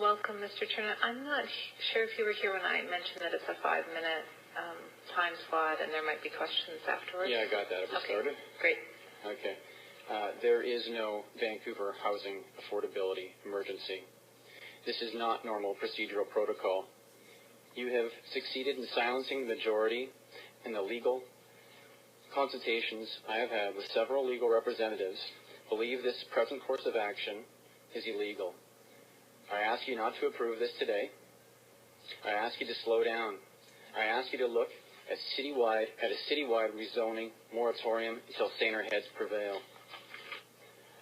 welcome, Mr. Turner. I'm not sure if you were here when I mentioned that it's a 5-minute time slot and there might be questions afterwards. Yeah, I got that. Have we started? Great. Okay. There is no Vancouver housing affordability emergency. This is not normal procedural protocol. You have succeeded in silencing the majority in the legal consultations I have had with several legal representatives believe this present course of action is illegal. I ask you not to approve this today. I ask you to slow down. I ask you to look at a citywide rezoning moratorium until saner heads prevail.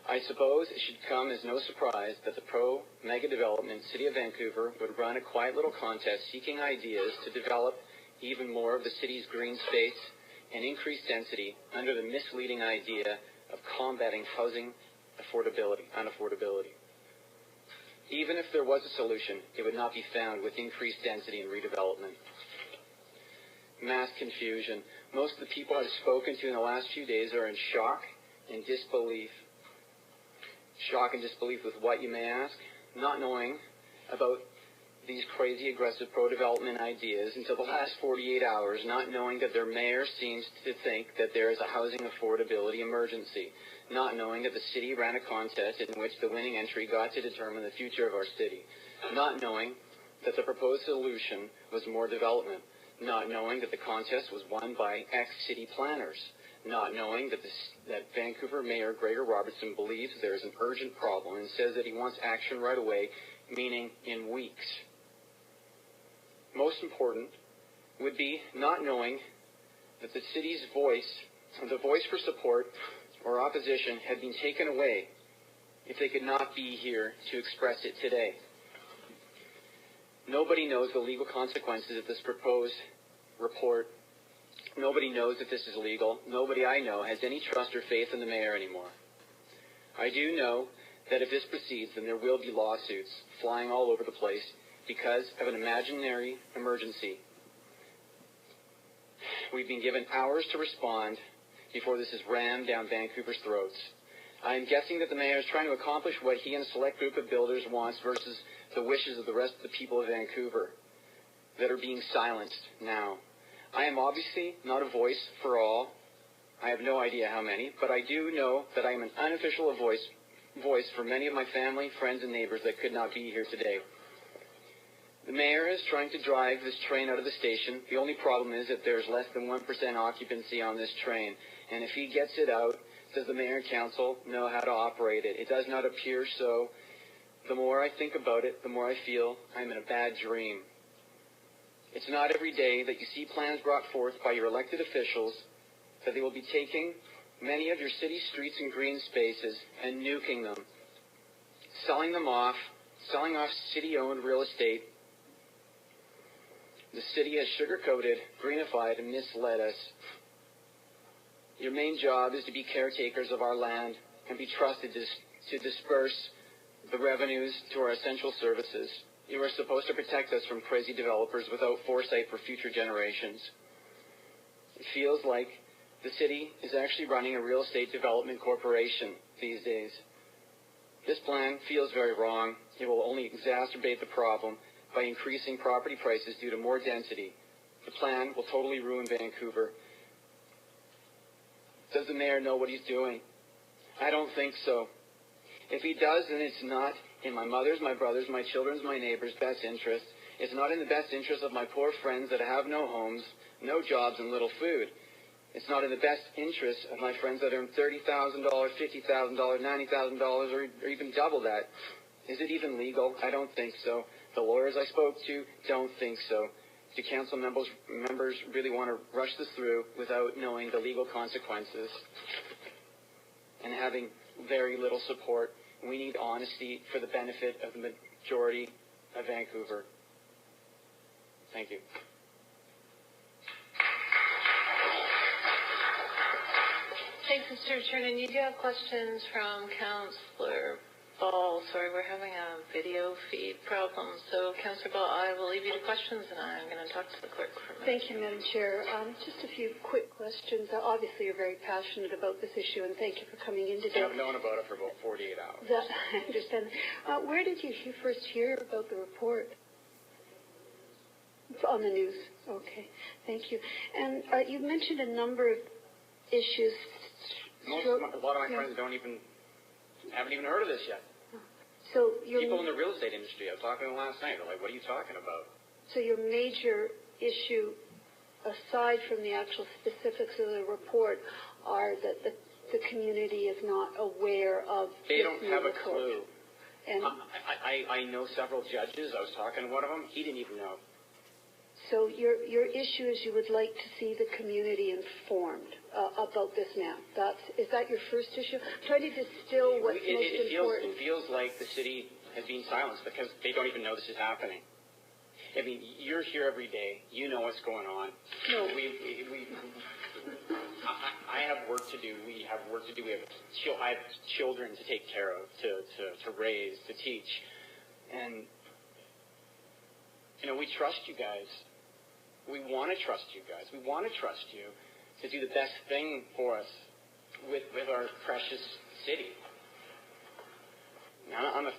I suppose it should come as no surprise that the pro-mega development City of Vancouver would run a quiet little contest seeking ideas to develop even more of the city's green space and increase density under the misleading idea of combating housing unaffordability. Even if there was a solution, it would not be found with increased density and redevelopment. Mass confusion. Most of the people I've spoken to in the last few days are in shock and disbelief. Shock and disbelief with what, you may ask? Not knowing about these crazy aggressive pro-development ideas until the last 48 hours, not knowing that their mayor seems to think that there is a housing affordability emergency, not knowing that the city ran a contest in which the winning entry got to determine the future of our city, not knowing that the proposed solution was more development, not knowing that the contest was won by ex-city planners, not knowing that Vancouver Mayor Gregor Robertson believes there is an urgent problem and says that he wants action right away, meaning in weeks. Most important would be not knowing that the city's voice, the voice for support or opposition, had been taken away if they could not be here to express it today. Nobody knows the legal consequences of this proposed report. Nobody knows that this is legal. Nobody I know has any trust or faith in the mayor anymore. I do know that if this proceeds, then there will be lawsuits flying all over the place because of an imaginary emergency. We've been given hours to respond before this is rammed down Vancouver's throats. I am guessing that the mayor is trying to accomplish what he and a select group of builders wants versus the wishes of the rest of the people of Vancouver that are being silenced now. I am obviously not a voice for all. I have no idea how many, but I do know that I am an unofficial voice for many of my family, friends, and neighbors that could not be here today. The mayor is trying to drive this train out of the station. The only problem is that there's less than 1% occupancy on this train. And if he gets it out, does the mayor and council know how to operate it? It does not appear so. The more I think about it, the more I feel I'm in a bad dream. It's not every day that you see plans brought forth by your elected officials that they will be taking many of your city streets and green spaces and nuking them, selling off city-owned real estate. The city has sugar-coated, greenified, and misled us. Your main job is to be caretakers of our land and be trusted to disperse the revenues to our essential services. You are supposed to protect us from crazy developers without foresight for future generations. It feels like the city is actually running a real estate development corporation these days. This plan feels very wrong. It will only exacerbate the problem by increasing property prices due to more density. The plan will totally ruin Vancouver. Does the mayor know what he's doing? I don't think so. If he does, then it's not in my mother's, my brother's, my children's, my neighbor's best interest. It's not in the best interest of my poor friends that have no homes, no jobs, and little food. It's not in the best interest of my friends that earn $30,000, $50,000, $90,000, or even double that. Is it even legal? I don't think so. The lawyers I spoke to don't think so. Do council members really want to rush this through without knowing the legal consequences and having very little support? We need honesty for the benefit of the majority of Vancouver. Thank you. Thanks, Mr. Turner. You do have questions from Councillor Ball. Sorry, we're having a video feed problem. So, Councillor Ball, I will leave you to questions, and I'm going to talk to the clerk for a minute. Thank you, Madam Chair. Just a few quick questions. Obviously, you're very passionate about this issue, and thank you for coming in today. I've known about it for about 48 hours. I understand. Where did you first hear about the report? On the news. Okay, thank you. And you mentioned a number of issues. A lot of my friends haven't even heard of this yet. So people in the real estate industry, I was talking to them last night, they're like, what are you talking about? So your major issue, aside from the actual specifics of the report, are that the community is not aware of They don't have a clue. And I know several judges. I was talking to one of them. He didn't even know. So your issue is you would like to see the community informed about this now. Is that your first issue? Try to distill what's most important. It feels like the city has been silenced because they don't even know this is happening. I mean, you're here every day. You know what's going on. No. I have work to do. We have work to do. I have children to take care of, to raise, to teach, and we trust you guys. We want to trust you guys. We want to trust you to do the best thing for us with our precious city. Now, I'm a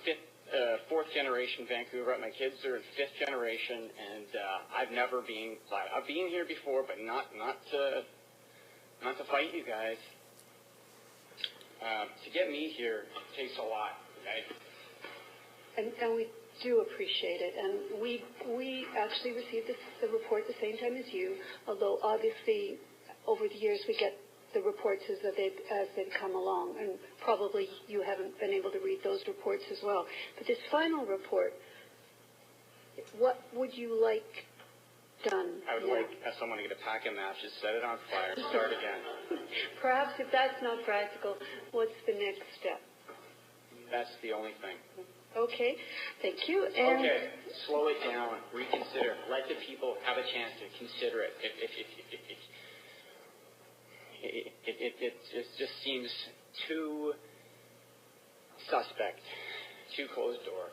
fourth generation Vancouverite. My kids are fifth generation, and I've been here before, but not to fight you guys. To get me here takes a lot. And we do appreciate it. And we actually received the report at the same time as you, although obviously over the years we get the reports as they've come along, and probably you haven't been able to read those reports as well. But this final report, what would you like done? I would like someone to get a pack of matches, set it on fire, and start again. Perhaps if that's not practical, what's the next step? That's the only thing. Okay, thank you. And okay, slow it down, reconsider. Let the people have a chance to consider it. It just seems too suspect, too closed door.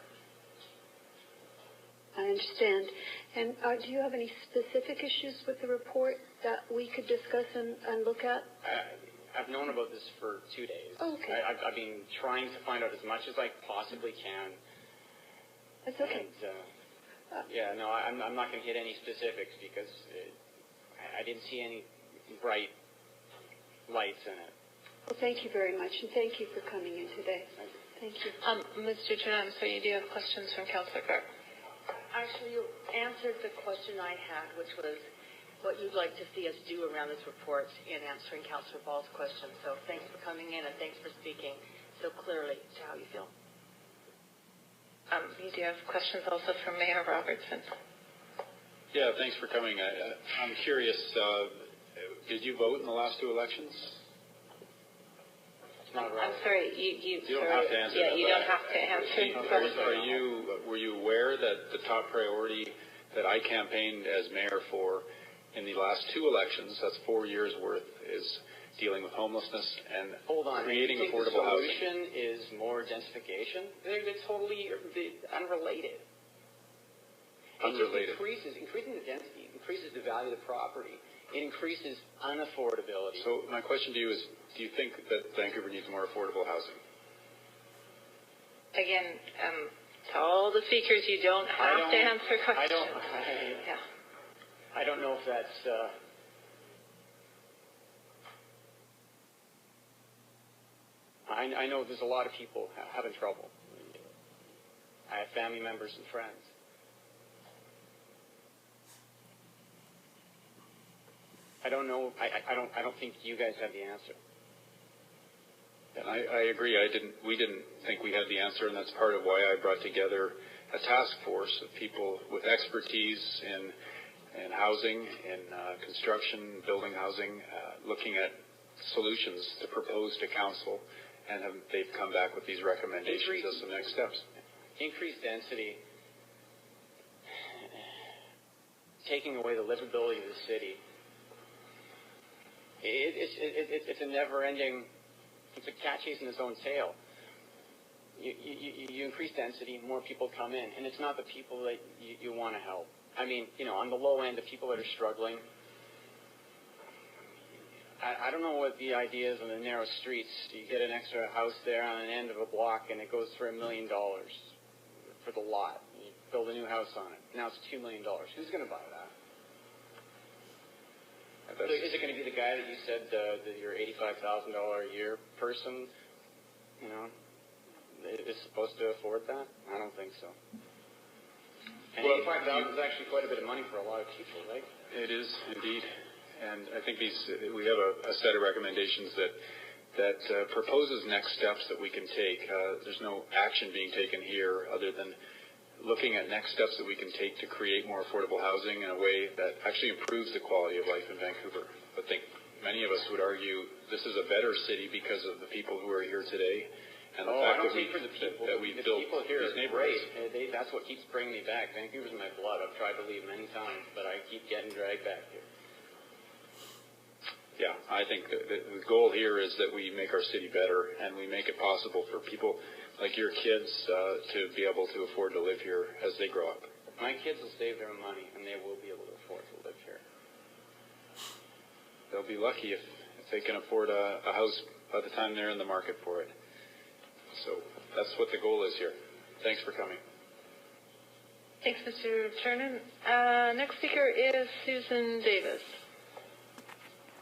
I understand. And do you have any specific issues with the report that we could discuss and look at? I've known about this for 2 days. Oh, okay. I've been trying to find out as much as I possibly can. That's okay. And, I'm not going to hit any specifics because I didn't see any bright lights in it. Well, thank you very much, and thank you for coming in today. Thank you. Mr. Chair, I'm sorry, do you have questions from Councillor Clark? Actually, you answered the question I had, which was what you'd like to see us do around this report in answering Councillor Ball's question. So thanks for coming in and thanks for speaking so clearly to how you feel. Do you have questions also from Mayor Robertson? Yeah, thanks for coming. I'm curious, did you vote in the last two elections? Not right. I'm sorry, you don't have to answer that. You don't have to answer. Were you aware that the top priority that I campaigned as mayor for in the last two elections, that's 4 years worth, is dealing with homelessness and creating affordable housing? The solution is more densification? They're totally unrelated. Unrelated. Increasing the density increases the value of the property. It increases unaffordability. So my question to you is, do you think that Vancouver needs more affordable housing? Again, to all the speakers, you don't have to answer questions. I don't know if that's... I know there's a lot of people having trouble. I have family members and friends. I don't know. I don't think you guys have the answer. I agree. We didn't think we had the answer, and that's part of why I brought together a task force of people with expertise in housing, in construction, building housing, looking at solutions to propose to council, and they've come back with these recommendations as the next steps. Increased density, taking away the livability of the city. It's a never-ending. It's a cat chasing its own tail. you increase density, more people come in, and it's not the people that you want to help. I mean, on the low end, the people that are struggling, I don't know what the idea is on the narrow streets. You get an extra house there on an end of a block, and it goes for $1 million for the lot. You build a new house on it. Now it's $2 million. Who's going to buy that? So is it going to be the guy that you said that your $85,000 a year person, is supposed to afford that? I don't think so. And $85,000 is actually quite a bit of money for a lot of people, right? It is indeed. And I think we have a set of recommendations that proposes next steps that we can take. There's no action being taken here other than looking at next steps that we can take to create more affordable housing in a way that actually improves the quality of life in Vancouver. I think many of us would argue this is a better city because of the people who are here today and the fact that we built these neighborhoods. Great. That's what keeps bringing me back. Vancouver's in my blood. I've tried to leave many times, but I keep getting dragged back here. Yeah, I think the goal here is that we make our city better and we make it possible for people like your kids to be able to afford to live here as they grow up. My kids will save their money and they will be able to afford to live here. They'll be lucky if they can afford a house by the time they're in the market for it. So that's what the goal is here. Thanks for coming. Thanks, Mr. Chernin. Next speaker is Susan Davis.